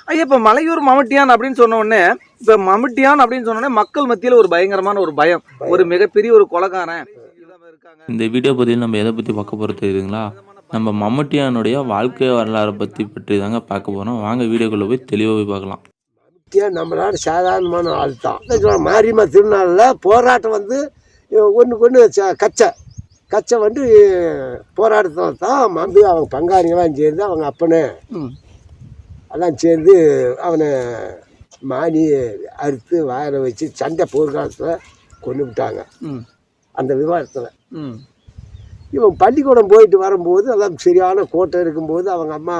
ஐயா இப்போ மலையூர் மம்முட்டியான் அப்படின்னு சொன்ன உடனே இப்போ மம்முட்டியான் அப்படின்னு சொன்ன உடனே மக்கள் மத்தியில் ஒரு பயங்கரமான ஒரு பயம், ஒரு மிகப்பெரிய ஒரு கொலைகாரன். இந்த வீடியோ பதிவில் நம்ம எதை பற்றி பார்க்க போகிறது தெரியுதுங்களா? நம்ம மம்முட்டியானுடைய வாழ்க்கை வரலாறை பற்றி தாங்க பார்க்க போகிறோம். வாங்க வீடியோக்குள்ளே போய் தெளிவாக போய் பார்க்கலாம். நம்மளோட சாதாரணமான ஆள் தான். மாரியம்மா திருநாளில் போராட்டம் வந்து ஒன்றுக்கு ஒன்று கச்சை வந்து போராட்டத்தில் தான் வந்து அவங்க பங்காளிங்கெல்லாம் சேர்ந்து அவங்க அப்பனு எல்லாம் சேர்ந்து அவனை மானி அறுத்து வாயில வச்சு சண்டை போர்க்காலத்தில் கொண்டு விட்டாங்க. அந்த விவாதத்தில் இவன் பள்ளிக்கூடம் போயிட்டு வரும்போது அதான் சரியான கோட்டை இருக்கும்போது அவங்க அம்மா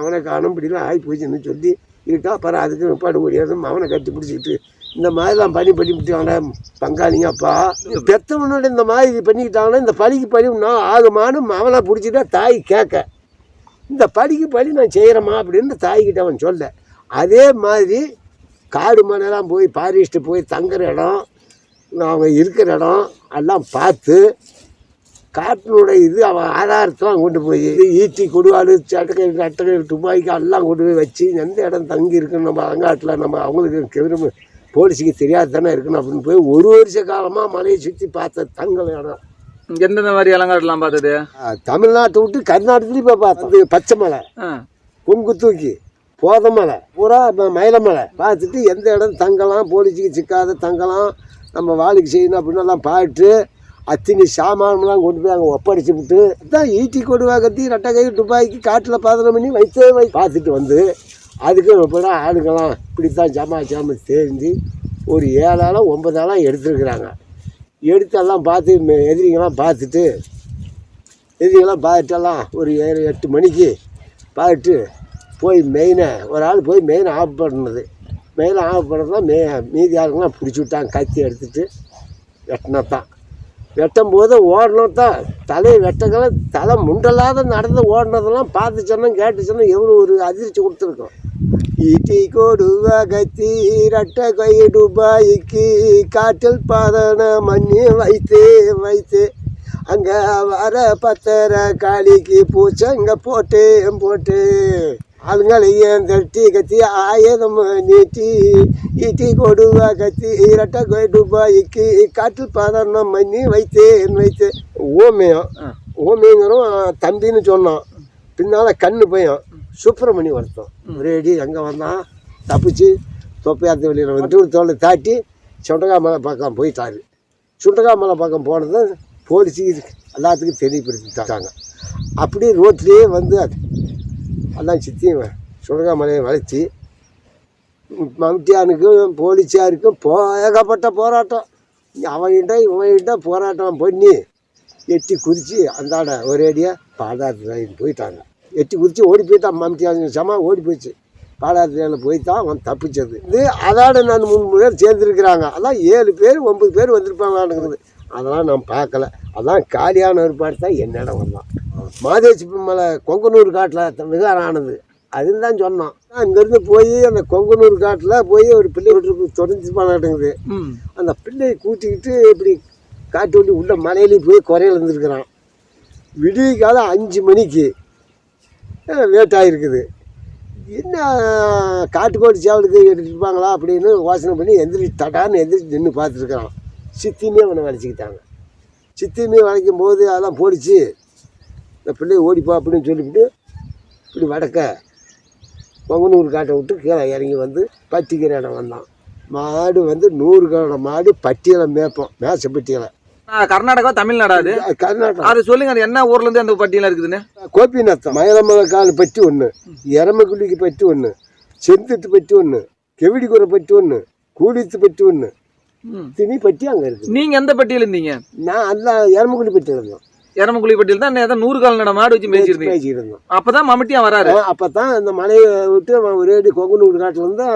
அவனை காணும் இப்படிலாம் ஆகி போச்சுன்னு சொல்லி இருக்கா. அப்புறம் அதுக்கு நிப்பாடு முடியாது, அவனை கட்டி பிடிச்சிக்கிட்டு இந்த மாதிரிலாம் பண்ணி விட்டாங்களே பங்காளிங்க. அப்பா பெற்றவனோட இந்த மாதிரி பண்ணிக்கிட்டாங்கன்னா இந்த பழிக்கு பழி நான் ஆகுமானு அவனை பிடிச்சிட்டா தாய் கேட்க, இந்த பழிக்கு பழி நான் செய்கிறேம்மா அப்படின்னு தாய்கிட்ட அவன் சொல்ல. அதே மாதிரி காடு மலையெல்லாம் போய் ஃபாரஸ்ட்டு போய் தங்குற இடம் அவங்க இருக்கிற இடம் எல்லாம் பார்த்து காட்டினுடைய இது அவன் ஆதாரத்தெலாம் கொண்டு போய் ஈட்டி கொடுவாடு அட்டகை துப்பாக்கி எல்லாம் கொண்டு போய் வச்சு எந்த இடம் தங்கி இருக்குன்னு நம்ம அங்காட்டில் நம்ம அவங்களுக்கு போலீஸுக்கு தெரியாது தானே இருக்கணும் அப்படின்னு போய் ஒரு வருஷ காலமாக மலையை சுற்றி பார்த்த தங்கள் இடம். எந்தெந்த மாதிரி இளங்காடுலாம் பார்த்தது? தமிழ்நாட்டை விட்டு கர்நாடகத்துலேயும் போய் பார்த்தது. பச்சை மலை, கொங்கு தூக்கி, போத மலை, பூரா மயில மலை பார்த்துட்டு எந்த இடம் தங்கலாம், போலீஸுக்கு சிக்காத தங்கலாம், நம்ம வாழ்க்கை செய்யணும் அப்படின்னு எல்லாம் பார்த்துட்டு அத்தினி சாமான்லாம் கொண்டு போய் அங்கே ஒப்படைச்சி விட்டு தான் ஈட்டி கொடுவா கத்தி ரெட்டை துப்பாக்கி காட்டில் 11 மணி வைத்தே பார்த்துட்டு வந்து அதுக்கு இப்போ ஆளுங்கெல்லாம் இப்படித்தான் ஜாம தெரிஞ்சு ஒரு 7 ஆளோ 9 ஆளோ எடுத்துருக்குறாங்க. எடுத்தெல்லாம் பார்த்து எதிரிங்கெல்லாம் பார்த்துட்டெல்லாம் ஒரு 7-8 மணிக்கு பார்த்துட்டு போய் ஒரு ஆள் போய் மெயினை ஆஃப் பண்ணது. மெயினை ஆஃப் பண்ணதான் மீதி ஆளுங்கெல்லாம் பிடிச்சி விட்டாங்க. கத்தி எடுத்துகிட்டு வெட்டினத்தான். வெட்டும் போது ஓடணும் தான் தலையை வெட்டங்களை தலை முண்டல்லாத நடந்து ஓடினதெல்லாம் பார்த்து சொன்னோம் கேட்டு சொன்னோம் எவ்வளோ ஒரு அதிர்ச்சி கொடுத்துருக்கோம். ஈட்டி கொடுவா கத்தி ரெட்டை கை ரூபாய்க்கு காட்டில் பாதன மண்ணி வைத்து அங்கே வர 10 காளிக்கு பூச்சங்க போட்டு அதுங்களையும் தட்டி கத்தி ஆயுதம் நீட்டி ஈட்டி கொடுவா கத்தி ரெட்டை கை ரூபாய்க்கு காட்டில் பாதன மண்ணி வைத்து ஓமியங்கிறோம் தம்பின்னு சொன்னோம். பின்னால் கண்ணு பையன் சுப்பிரமணி வருத்தம் ஒரேடி அங்கே வந்தான். தப்பிச்சு தொப்பையாத்த வெளியில் வந்து ஒரு தோலை தாட்டி சுண்டகா மலை பக்கம் போயிட்டாரு. சுண்டகா மலை பக்கம் போனது போலீஸுக்கு எல்லாத்துக்கும் தெரியப்படுத்திட்டாங்க. அப்படியே ரோட்லேயே வந்து எல்லாம் சுற்றியும் சுண்டகா மலையை வளைச்சி மம்முட்டியானுக்கும் போலீஸாருக்கும் ஏகப்பட்ட போராட்டம். இவன்கிட்ட போராட்டம் பண்ணி எட்டி குதித்து அந்தாட ஒரேடியாக பாதாளத்தில் போயிட்டாங்க. எட்டி குதித்து ஓடி போயிட்டான். மம்முட்டியான் ஓடி போயிடுச்சு. பாதாளத்தில் போய் தான் அவன் தப்பிச்சது. இது அதோட நான் 3 பேர் சேர்ந்துருக்குறாங்க. அதான் 7 பேர் 9 பேர் வந்திருப்பாங்கன்னுக்குது. அதெல்லாம் நான் பார்க்கல. அதான் காலியான ஒரு பாட்டு தான் என்னிடம் வந்தான். மாதேசி மலை கொங்கனூர் காட்டில் விகாரம் ஆனது அதுன்னு தான் சொன்னோம். அங்கேருந்து போய் அந்த கொங்கனூர் காட்டில் போய் ஒரு பிள்ளை விட்டு தொடர்ந்து பண்ணாட்டுங்குது. அந்த பிள்ளையை கூட்டிக்கிட்டு இப்படி காட்டு வண்டி உள்ள மலையிலேயும் போய் குறையில இருந்துருக்கிறான். விடிய காலம் 5 மணிக்கு வேட்டாயிருக்குது. என்ன காட்டுக்கோடி சேவலுக்கு எடுத்துருப்பாங்களா அப்படின்னு யோசனை பண்ணி தடான்னு எந்திரிச்சு நின்று பார்த்துருக்குறான். சித்தியுமே அவனை வளைச்சிக்கிட்டாங்க. சித்தியுமே வளைக்கும் போது அதெல்லாம் போடிச்சு இந்த பிள்ளையை ஓடிப்பா அப்படின்னு சொல்லிவிட்டு இப்படி வடக்க பொங்கனூர் காட்டை விட்டு கீழே இறங்கி வந்து பட்டிக்கிற இடம் வந்தான். மாடு வந்து 100 கணட மாடு பட்டியலை மேய்ப்போம், மேசப்பட்டியலை. கர்நாடகா தமிழ்நாடு? அது கர்நாடகா. அது சொல்லுங்க, அது என்ன ஊர்ல இருந்து அந்த பட்டியலாம் இருக்குதுன்னு? கோபிநாத்தம் மயிலமலை கால் பட்டி 1, எரமக்குள்ளிக்கு பட்டி 1, செந்தித்து பட்டி 1, கெவிடிக்குறை பட்டி 1, கூடித்து பட்டி 1, திணி பட்டி அங்கே இருக்கு. நீங்க எந்த பட்டியல் இருந்தீங்க? நான் எல்லாம் எரமக்குள்ளி பட்டியில் இருந்தோம். எரமக்குள்ளி பட்டியல் தான் 100 கால்நடை மாடு வச்சு மேய்ச்சிருந்தோம். அப்பதான் மம்முட்டியான் வராரு. அப்பதான் அந்த மலையை விட்டு ஒரேடி கொங்கனூர் காட்டில் வந்து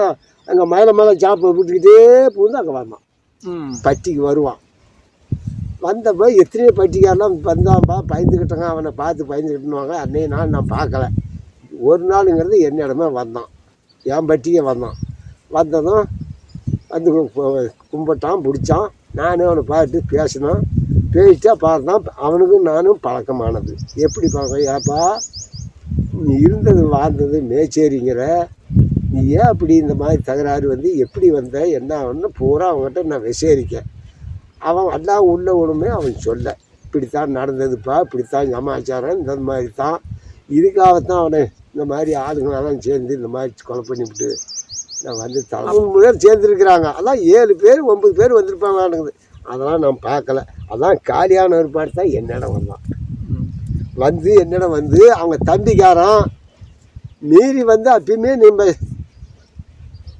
அங்கே மயிலமலை சாப்பை விட்டுக்கிட்டே போது அங்கே வந்தான். பட்டிக்கு வருவான். வந்தப்போ எத்தனையோ பட்டிக்காரெலாம் வந்தான்ப்பா, பயந்துக்கிட்டங்க. அவனை பார்த்து பயந்துக்கிட்டுனுவாங்க. அன்னைய நாள் நான் பார்க்கல. ஒரு நாளுங்கிறது என்னிடமே வந்தான், என் பட்டிக்கே வந்தான். வந்ததும் வந்து கும்பிட்டான், பிடிச்சான். நானும் அவனை பார்த்து பேசினோம். பேசிட்டா பார்த்தான். அவனுக்கும் நானும் பழக்கமானது. எப்படி பழக்கம்? ஏப்பா நீ இருந்தது வாழ்ந்தது மேச்சேரிங்கிற நீ ஏன் அப்படி இந்த மாதிரி தகராறு வந்து எப்படி வந்த என்ன ஆகுன்னு பூரா அவங்ககிட்ட நான் விசாரிக்கேன். அவன் எல்லாம் உள்ள ஒன்றுமே அவன் சொல்ல, இப்படித்தான் நடந்ததுப்பா, இப்படித்தான் சமாச்சாரம், இந்த மாதிரி தான், இதுக்காகத்தான் அவனை இந்த மாதிரி ஆளுங்களெல்லாம் சேர்ந்து இந்த மாதிரி கொலை பண்ணிவிட்டு நான் வந்து 3 பேர் சேர்ந்துருக்குறாங்க. அதான் 7 பேர் 9 பேர் வந்திருப்பாங்க. அதெல்லாம் நான் பார்க்கல. அதான் காலியான ஒரு பாட்டு தான் என்னிடம் வந்தான். வந்து என்னிடம் வந்து அவங்க தம்பிக்காரன் மீறி வந்து அப்பயுமே நம்ம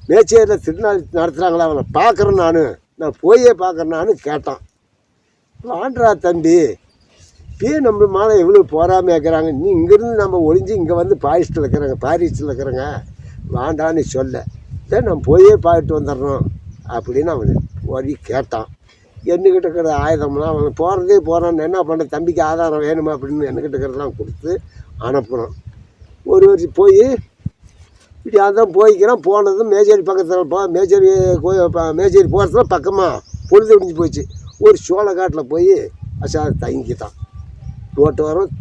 மேச்சேரியில் திருநாள் நடத்துகிறாங்களா அவனை பார்க்குறேன், நான் போயே பார்க்குறேன்னு கேட்டான். வாண்டா தம்பி, இப்பயே நம்ம மேலே எவ்வளோ போராமல் இருக்கிறாங்க, நீ இங்கேருந்து நம்ம ஒழிஞ்சு இங்கே வந்து பாரிஸில் இருக்கிறேங்க, வாண்டான்னு சொல்ல, சரி நான் போயே பார்த்துட்டு வந்துடுறோம் அப்படின்னு அவன் போய் கேட்டான். என்கிட்ட இருக்கிற ஆயுதம்லாம் அவன் போகிறான்னு என்ன பண்ண, தம்பிக்கு ஆதாரம் வேணுமா அப்படின்னு என்கிட்ட இருக்கிறதெல்லாம் கொடுத்து அனுப்புகிறோம். ஒரு வருஷம் போய் இப்படி அதான் போய்க்கிறான். போனதும் மேச்சேரி பக்கத்தில் மேச்சேரி போகிறதுல பக்கமாக பொழுது விடிஞ்சு போச்சு. ஒரு சோளக்காட்டில் போய் தங்கிட்டான். ரோட்டு வரும்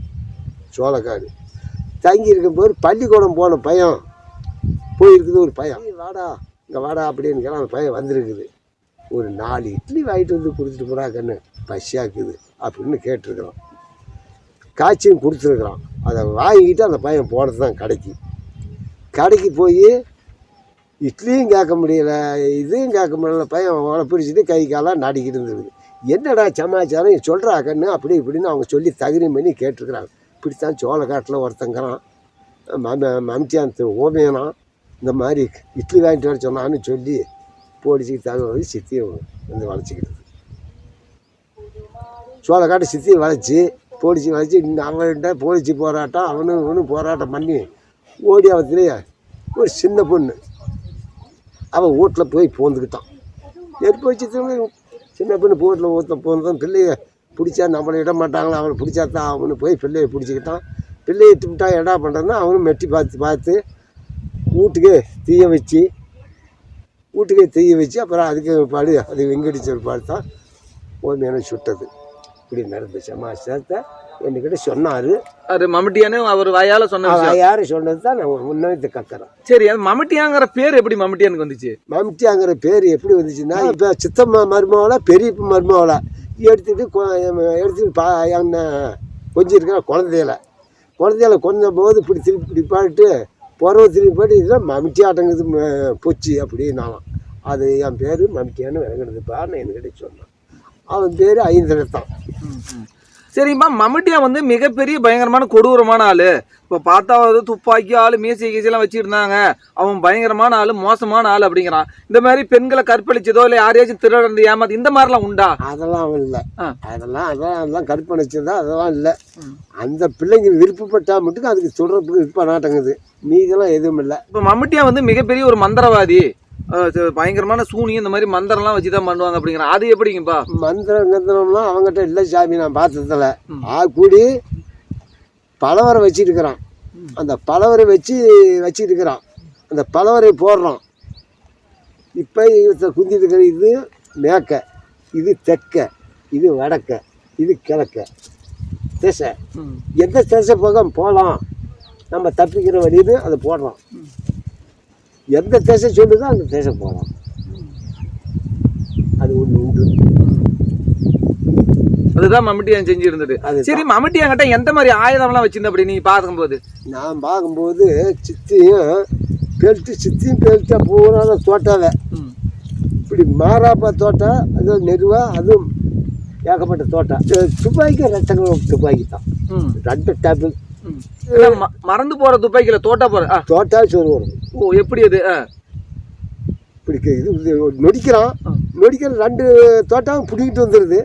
சோளக்காடு தங்கி இருக்கும்போது பள்ளிக்கூடம் போன பையன் போயிருக்குது. ஒரு பையன் இங்கே வாடா அப்படின்னு அந்த பையன் வந்திருக்குது. ஒரு 4 இட்லி வாங்கிட்டு வந்து கொடுத்துட்டு போடா கண்ணு, பசியாக்குது அப்படின்னு கேட்டிருக்கிறான். காய்ச்சியும் கொடுத்துருக்குறான். அதை வாங்கிட்டு அந்த பையன் போனது தான் கடைக்கு போய் இட்லியும் கேட்க முடியல, இதையும் கேட்க முடியல. பையன் ஓலை பிடிச்சிட்டு கை காலாக நடிக்கிட்டு இருந்துருக்குது. என்னடா சமாச்சாரம் சொல்கிறா கண்ணு அப்படி இப்படின்னு அவங்க சொல்லி தகுதி பண்ணி கேட்டிருக்கிறாங்க. இப்படித்தான் சோளக்காட்டில் ஒருத்தங்கிறான், மம்தியான் ஓமையானா இந்த மாதிரி இட்லி வாங்கிட்டு வர சொன்னான்னு சொல்லி போலீஸுக்கு தகவல் சித்தியை வந்து வளைச்சிக்கிட்டு சோளக்காட்டை சித்தியை வளைச்சி போலீஸுக்கு வளைச்சி அவன்கிட்ட போலீஸு போராட்டம் அவனும் போராட்டம் பண்ணி ஓடி அவத்துலேயே ஒரு சின்ன பொண்ணு அவன் வீட்டில் போய் பூந்துக்கிட்டான். நெருப்பு வச்சு சின்ன பொண்ணு வீட்டில் போனதும் பிள்ளைய பிடிச்சா நம்மளை இட மாட்டாங்களா, அவனை பிடிச்சா தான் அவனு போய் பிள்ளையை பிடிச்சிக்கிட்டான். பிள்ளையை திட்டா என்ன பண்ணுறதுன்னா அவனும் மெட்டி பார்த்து வீட்டுக்கே தீய வச்சு அப்புறம் அதுக்கு பாடு அது வெங்கடிச்ச பாடு தான் ஓமையான சுட்டது. இப்படி நடந்த சமாச்சாரத்தை என்கிட்ட சொன்னார். அது மம்முட்டியானே அவர் வாயால் யார் சொன்னது தான் நான் முன்னே கத்துறேன். சரி, அது மம்முட்டியாங்கிற பேர் எப்படி மம்முட்டியானுக்கு வந்துச்சு? மம்முட்டியாங்கிற பேர் எப்படி வந்துச்சுன்னா, இப்போ சித்தம்மா மருமவளா பெரிய மருமவளா எடுத்துட்டு என்ன கொஞ்சம் இருக்கிற குழந்தையில கொஞ்சம் போது இப்படி திருப்பி பாட்டு திருப்பி பாட்டு இதெல்லாம் மம்முட்டி ஆட்டங்குது பொச்சு அப்படின்னாலாம். அது என் பேர் மம்முட்டியான்னு விளங்குனதுப்பான்னு என்கிட்ட சொன்னான். அவன் பேர் ஐந்திரத்தான். சரிம்மா, மம்முட்டியா வந்து மிகப்பெரிய பயங்கரமான கொடூரமான ஆள். இப்போ பார்த்தா துப்பாக்கி ஆள் மீசை கீசையெல்லாம் வச்சுருந்தாங்க. அவன் பயங்கரமான ஆள், மோசமான ஆள் அப்படிங்கிறான். இந்த மாதிரி பெண்களை கற்பழிச்சதோ இல்லை யாரையாச்சும் திருடந்து ஏமாத்து இந்த மாதிரிலாம் உண்டா? அதெல்லாம் இல்லை. அதெல்லாம் கற்பழிச்சதா அதெல்லாம் இல்லை. அந்த பிள்ளைங்க விருப்பப்பட்டா மட்டும் அதுக்கு தொடர்புக்கு விருப்ப நாட்டங்குது, மீதெல்லாம் எதுவும் இல்லை. இப்போ மம்முட்டியா வந்து மிகப்பெரிய ஒரு மந்திரவாதி, பயங்கரமான சூனியம் இந்த மாதிரி மந்திரம்லாம் வச்சுதான் பண்ணுவாங்க அப்படிங்கிறான். அது எப்படிங்கப்பா? மந்திரம்லாம் அவங்ககிட்ட இல்லை சாமி, நான் பார்த்ததில்ல. கூடி பலவரை வச்சிருக்கிறான். அந்த பலவரை வச்சிருக்கிறான். அந்த பலவரை போடுறான். இப்போ குந்திட்டு இருக்கிற இது மேற்க, இது தெற்க, இது வடக்க, இது கிழக்க திசை. எந்த திசை பக்கம் போகலாம் நம்ம தப்பிக்கிற வழின்னு அதை போடுறோம். எந்த திசை சொல்லுதோ அந்த திசை போகலாம். அது ஒன்று உண்டு. அதுதான் மம்முட்டியா செஞ்சு இருந்தது. சரி, மம்முட்டியா கிட்ட எந்த மாதிரி ஆயுதம்லாம் வச்சிருந்த அப்படி நீங்க பார்க்கும்போது? நான் பார்க்கும்போது சித்தியும் பெல்ட்டா பூரா தோட்டாவை இப்படி மாறாப்பா தோட்டா, அது நெருவா, அதுவும் ஏகப்பட்ட தோட்டா. துப்பாக்கி ரத்தங்கள் துப்பாக்கி தான், 2 டேபிள். மறந்து போற துப்பாக்கியில தோட்டா சோறு வரும். ஓ, எப்படி அது? இப்படி இது நொடிக்கிறான். 2 தோட்டாவும் பிடிக்கிட்டு வந்துடுது.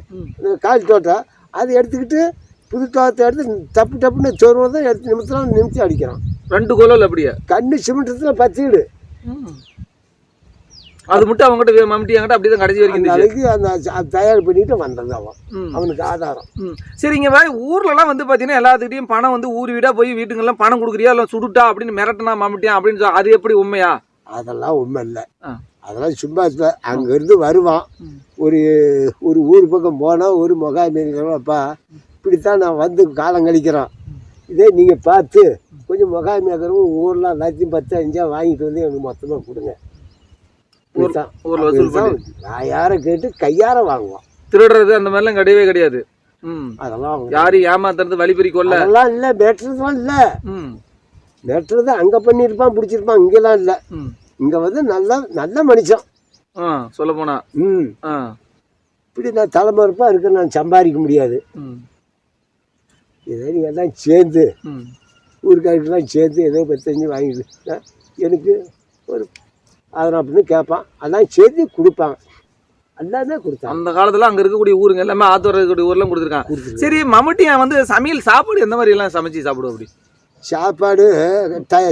கால் தோட்டா அதை எடுத்துக்கிட்டு புது தோட்டத்தை எடுத்து டப்புன்னு சோறு தான் எடுத்து நிமித்தி அடிக்கிறான். 2 கோலல் அப்படியே கண்ணு சிமெண்ட்ல 10 வீடு. அது மட்டும் அவங்ககிட்ட மம்முட்டியாங்கிட்ட அப்படிதான் கடைசி வரைக்கும் அந்த தயார் பண்ணிட்டு வந்தது அவனுக்கு ஆதாரம். சரிங்க, ஊர்லலாம் வந்து பார்த்தீங்கன்னா எல்லாத்துக்கிட்டையும் பணம் வந்து ஊர் வீடாக போய் வீட்டுங்கெல்லாம் பணம் கொடுக்குறியா இல்லை சுடுட்டா அப்படின்னு மிரட்டினா மம்முட்டியா அப்படின்னு அது எப்படி உண்மையா? அதெல்லாம் உண்மை இல்லை. அதெல்லாம் சும்மா இல்லை. அங்கேருந்து வருவான். ஒரு ஊர் பக்கம் போனால் ஒரு முகாமிருக்கிறப்பா இப்படித்தான் நான் வந்து காலம் கழிக்கிறோம். இதே நீங்கள் பார்த்து கொஞ்சம் முகாமி ஆக்கிறவங்க ஊரில் எல்லாத்தையும் 10 5 வாங்கிட்டு வந்து எனக்கு மொத்தமாக கொடுங்க. ஊர்ல வசூல் பண்ணி நான் யாரை கேட்டு கையார வாங்குவோம். திருடுறது அந்த மாதிரிலாம் கிடையவே கிடையாது. அதெல்லாம் யாரையும் ஏமாத்துறது வழிபறி கொள்ள அதெல்லாம் இல்லை. வெட்டுறதுலாம் இல்லை. வெட்டுறது அங்கே பண்ணியிருப்பான் பிடிச்சிருப்பான். இங்கெல்லாம் இல்லை. இங்கே வந்து நல்ல மனுஷன் சொல்ல போனா. இப்படி நான் தலைமறுப்பாக இருக்க நான் சம்பாதிக்க முடியாது. ஏதோ நீங்கள் எல்லாம் சேர்ந்து ஊருக்காருக்கெல்லாம் சேர்ந்து ஏதோ 10 5 வாங்கிட்டு எனக்கு ஒரு அதனால் அப்படின்னு கேட்பான். அதான் சேர்த்து கொடுப்பாங்க. எல்லாமே கொடுத்தாங்க. அந்த காலத்துல அங்க இருக்கக்கூடிய ஊருங்க எல்லாமே ஆத்தோர இருக்கக்கூடிய ஊர்லாம் கொடுத்துருக்காங்க. சரி, மம்முட்டியா வந்து சமையல் சாப்பாடு எந்த மாதிரி எல்லாம் சமைச்சு சாப்பிடுவோம்? அப்படி சாப்பாடு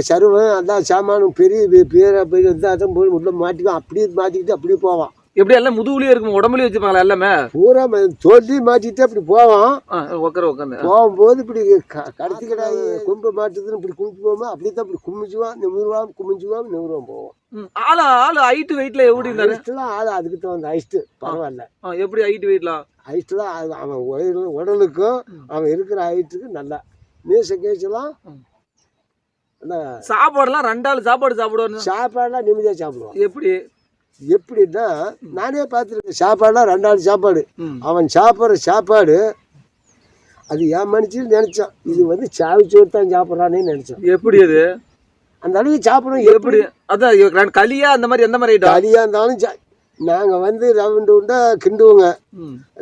சருவம் அதான் சாமானும் பெரிய பேரை தான் போய் உள்ள மாட்டிக்குவோம். அப்படியே மாட்டிக்கிட்டு அப்படியே போவான். எப்படி எல்லாம் முதுகுலயே இருக்கும், உடம்புலயே வச்சுப்பாங்களா? எல்லாமே பூரா தோல்வி மாட்டிட்டு அப்படி போவான். உட்காந்து போகும்போது இப்படி கடைசி கிடாய் கொம்பு மாட்டுதுன்னு இப்படி குமிச்சு போவோமா, அப்படித்தான் இப்படி குமிச்சுவான், குமிஞ்சுவான் நிமிருவான் போவோம். ஆளு ஹைட்டு வெயிட்ல எப்படி இருந்தாரு? ஆளு அதுக்கு தகுந்த ஹைட்டு பரவாயில்ல. எப்படி ஹைட்டு வெயிட்லாம்? ஹைட்டுலாம் அவன் உடலுக்கும் அவன் இருக்கிற ஹைட்டுக்கு நல்லா மீச கேச்செல்லாம். சாப்பாடுலாம் 2 ஆள் சாப்பாடு சாப்பிடுவாங்க. சாப்பாடுலாம் நிம்மதியாக சாப்பிடுவான். எப்படின்னா நானே பார்த்துருக்கேன். சாப்பாடுலாம் 2 ஆள் சாப்பாடு. அவன் சாப்பிட்ற சாப்பாடு அது ஏன் மனுஷன்னு நினைச்சான். இது வந்து சாவிச்சோறு தான் சாப்பிட்றானே நினைச்சான். எப்படி அது அந்த அளவுக்கு சாப்பிடும்? எப்படி அதான் களியா அந்த மாதிரி எந்த மாதிரி களியா இருந்தாலும் நாங்கள் வந்து ரவுண்டு உண்டா கிண்டுவோங்க.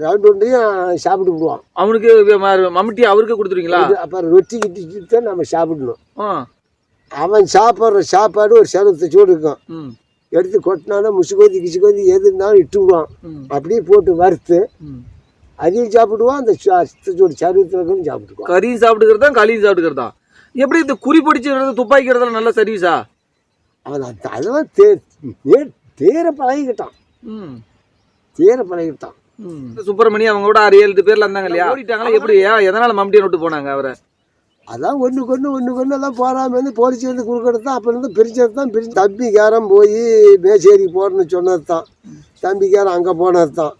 ரவுண்டு உண்டையும் சாப்பிட்டு விடுவோம். அவனுக்கு மம்முட்டி அவருக்கு கொடுத்துருவீங்களா? அப்புறம் ரொட்டி கிட்டிட்டு தான் நம்ம சாப்பிடணும். அவன் சாப்பிட்ற சாப்பாடு ஒரு 70 சூடு இருக்கும். எடுத்து கொட்டினாலும் முசுகோதி கிசுகோதி எது இருந்தாலும் இட்டு விடுவான். அப்படியே போட்டு வறுத்து அதையும் சாப்பிடுவான். அந்த சூடு சருவத்தில் சாப்பிட்டுக்குவான். கறியும் சாப்பிட்டுக்கிறதா களியும் சாப்பிட்டுக்கிறதா? எப்படி இந்த குறி பிடிச்சிக்கிறது துப்பாக்கிறதுல நல்ல சர்வீஸா? அவன் அதெல்லாம் தேர பழகிக்கிட்டான். சுப்பிரமணியம் அவங்க கூட 6 7 பேர்ல இருந்தாங்க இல்லையா? ஓடிட்டாங்களா? எப்படி எதனால மம்முட்டியை விட்டு போனாங்க அவரை? அதான் ஒன்றுக்கு எல்லாம் போகாமல் வந்து போலீஸ் வந்து குறுக்கிறது தான். அப்போ இருந்து பிரிச்சது தான். தம்பிக்காரன் போய் மேச்சேரி போகிறேன்னு சொன்னது தான். தம்பிக்காரன் அங்கே போனது தான்.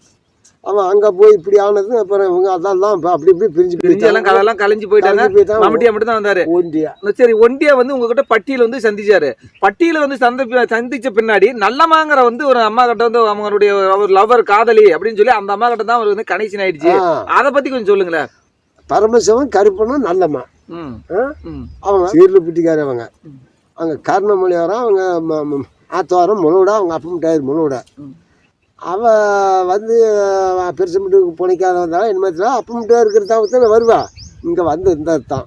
அவன் அங்கே போய் இப்படி ஆனது. அப்புறம் இவங்க அதெல்லாம் அப்படி இப்படி பிரிஞ்சு எல்லாம் கலெல்லாம் கலைஞ்சு போயிட்டாங்க. மம்முட்டியா மட்டும் தான் வந்தாரு. ஒண்டியா. சரி, ஒண்டியா வந்து உங்ககிட்ட பட்டியல வந்து சந்திச்சாரு. பட்டியல வந்து சந்திச்ச பின்னாடி நல்லமாங்கிற வந்து ஒரு அம்மா கிட்ட வந்து அவங்களுடைய ஒரு லவர் காதலி அப்படின்னு சொல்லி அந்த அம்மா கிட்ட தான் அவர் வந்து கனெக்ஷன் ஆயிடுச்சு. அதை பத்தி கொஞ்சம் சொல்லுங்களேன். பரமசிவன் கருப்பனும் நல்லம்மா. அவங்க சீர்லப்பட்டிக்கார. அவங்க அங்கே கர்ணமொழி வரோம். அவங்க ஆத்தோரம் முழுவிடா. அவங்க அப்பம் டயர் முழுவிட. அவள் வந்து பெருசு புனைக்காத வந்தாலும் என்ன அப்பம்கிட்ட இருக்கிறதா தான் வருவா. இங்கே வந்து இருந்தது தான்.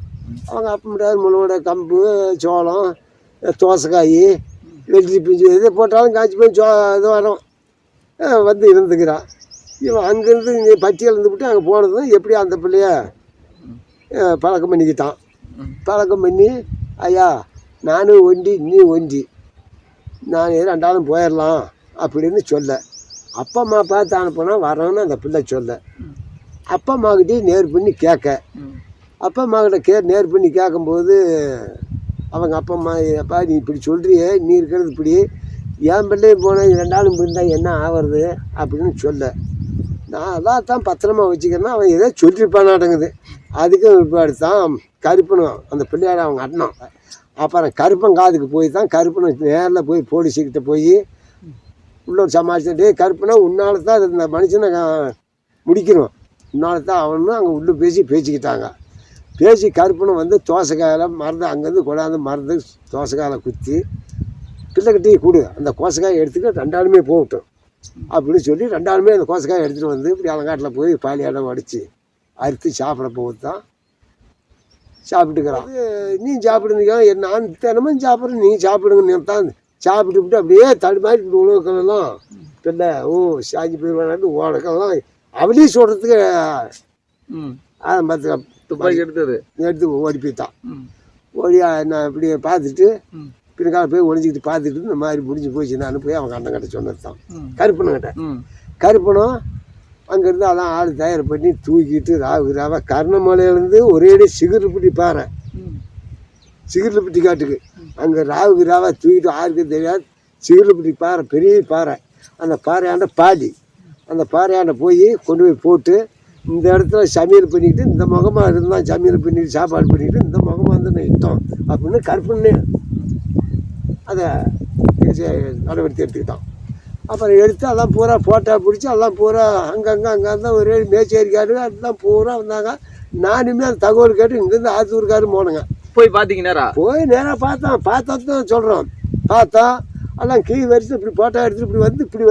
அவங்க அப்பம்கிட்ட முழுவிட கம்பு சோளம் தோசைக்காய் வெள்ளி பிஞ்சு எது போட்டாலும் காய்ச்சி போய் இது வரும் வந்து இருந்துக்கிறான். இவன் அங்கேருந்து இங்கே பட்டியல் இருந்துவிட்டு அங்கே போனதும் எப்படி அந்த பிள்ளைய பழக்கம் பண்ணிக்கிட்டான். பழக்கம் பண்ணி ஐயா நானும் ஒண்டி நீ ஒண்டி நான் 2 ஆளும் போயிடலாம் அப்படின்னு சொல்ல. அப்பா அம்மா பார்த்து அனுப்பினா வரோன்னு அந்த பிள்ளை சொல்ல. அப்பா அம்மாக்கிட்டே நேர் பண்ணி கேட்க. அப்பா அம்மாக்கிட்ட நேர் பண்ணி கேட்கும்போது அவங்க அப்பா அம்மா அப்பா நீ இப்படி சொல்கிறியே, நீ இருக்கிறது இப்படி என் பிள்ளையும் போனால் 2 ஆளும் இருந்தால் என்ன ஆகிறது அப்படின்னு சொல்ல. நான் அதான் தான் பத்திரமா வச்சுக்கிறேன்னா அவன் ஏதோ சொல்லியிருப்பானாட்டங்குது. அதுக்கும் இப்போ தான் கருப்பனும் அந்த பிள்ளையாட அவங்க அண்ணன். அப்புறம் கருப்பன் காதுக்கு போய் தான் கருப்பனை நேரில் போய் போலீஸுக்கிட்ட போய் உள்ளூர் சமாளிச்சுட்டு கருப்பனா உன்னால தான் இந்த மனுஷனை முடிக்கணும், உன்னால தான் அவனும் அங்கே உள்ளே பேசிக்கிட்டாங்க. பேசி கருப்பனை வந்து தோசைக்காயில் மருந்து அங்கேருந்து கொண்டாந்து மருந்து தோசைக்காயில் குத்தி பிள்ளைக்கிட்டே கொடு, அந்த கோசக்காயை எடுத்துக்கிட்டு 2 ஆளுமே போகட்டும் அப்படின்னு சொல்லி 2 ஆளுமே அந்த கோசக்காயை எடுத்துகிட்டு வந்து இப்படி அலங்காட்டில் போய் பாலியாடம் அடித்து அறுத்து சாப்பிட போகுது தான் சாப்பிட்டுக்கிறான். நீ சாப்பிடுங்க, நான் தினமும் சாப்பிட்றேன், நீ சாப்பிடுங்க தான் சாப்பிட்டுவிட்டு அப்படியே தடுமாறி உணவுக்கெல்லாம் பிள்ளை சாஞ்சி போயிடுவானாட்டு ஓடக்கெல்லாம் அவளையும் சொல்கிறதுக்கு துப்பாக்கி எடுத்து ஓடி போய்த்தான். ஓடி நான் இப்படி பார்த்துட்டு பின்னால் போய் ஒழிஞ்சிக்கிட்டு பார்த்துட்டு இந்த மாதிரி முடிஞ்சு போச்சு நான் போய் அவன் அண்ணங்கிட்ட சொன்னது தான் கருப்பனுங்கிட்ட. கருப்பனும் அங்கேருந்து அதான் ஆள் தயார் பண்ணி தூக்கிட்டு ராவ கர்ணமலையிலேருந்து ஒரேடி சிகிருப்பட்டி பாறை, சிகிருப்பட்டி காட்டுக்கு அங்கே ராவா தூக்கிட்டு யாருக்கு தெரியாது. சிகிருப்பட்டி பாறை பெரிய பாறை, அந்த பாறையாண்ட பாதி, அந்த பாறையாண்ட போய் கொண்டு போய் போட்டு இந்த இடத்துல சமையல் பண்ணிக்கிட்டு இந்த முகமாக இருந்தால் சமையல் பண்ணிட்டு சாப்பாடு பண்ணிக்கிட்டு இந்த முகமாக வந்து நான் இட்டோம் அப்படின்னு கருப்புன்னு அதை நடவடிக்கை எடுத்துக்கிட்டான். அப்புறம் எடுத்து எல்லாம் பூரா ஃபோட்டோ பிடிச்சி எல்லாம் பூரா அங்கங்கே ஒரே மேச்சேரிக்காரு எல்லாம் பூரா வந்தாங்க. நானுமே அந்த தகவல் கேட்டு இங்கேருந்து ஆத்தூருக்காரு போனேங்க. போய் பார்த்தீங்கன்னாரா? போய் நேராக பார்த்ததான் சொல்கிறோம். பார்த்தா எல்லாம் கீ வரிசை இப்படி ஃபோட்டோ எடுத்துட்டு இப்படி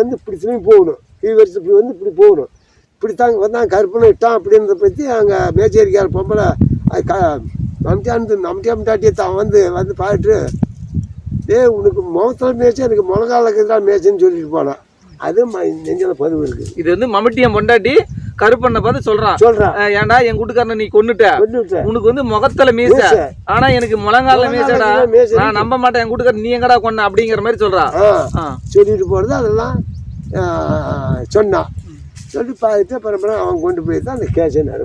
வந்து இப்படி திரும்பி போகணும். கீ வரிசை இப்படி வந்து இப்படி போகணும். இப்படித்தாங்க வந்தாங்க கருப்புன்னு இட்டான் அப்படின்றத பற்றி அங்கே மேச்சேரிக்கார பொம்பளை அது நம்பிட்டாட்டியை தான் வந்து பார்த்துட்டு, உனக்கு முகத்தில் மேய்ச்சி எனக்கு முழங்காலுக்கு தான் மேய்ச்சின்னு சொல்லிட்டு போனான். அது நெஞ்சில் பதிவு இருக்குது. இது வந்து மம்முட்டியம் பொண்டாட்டி கருப்பண்ணை பார்த்து சொல்றான், ஏன்டா என் கூட்டுக்காரனை நீ கொன்னுட்ட, உனக்கு வந்து முகத்துல மீச, ஆனா எனக்கு முழங்கால மீசடா, நான் நம்ப மாட்டேன் என் கூட்டுக்காரன், நீ எங்கடா கொன்ன அப்படிங்கிற மாதிரி சொல்றான். சொல்லிட்டு போறது அதெல்லாம் சொன்னான். சொல்லி பார்த்துட்டு அப்புறம் அவன் கொண்டு போய் தான் அந்த கேஸை நடவடிக்கை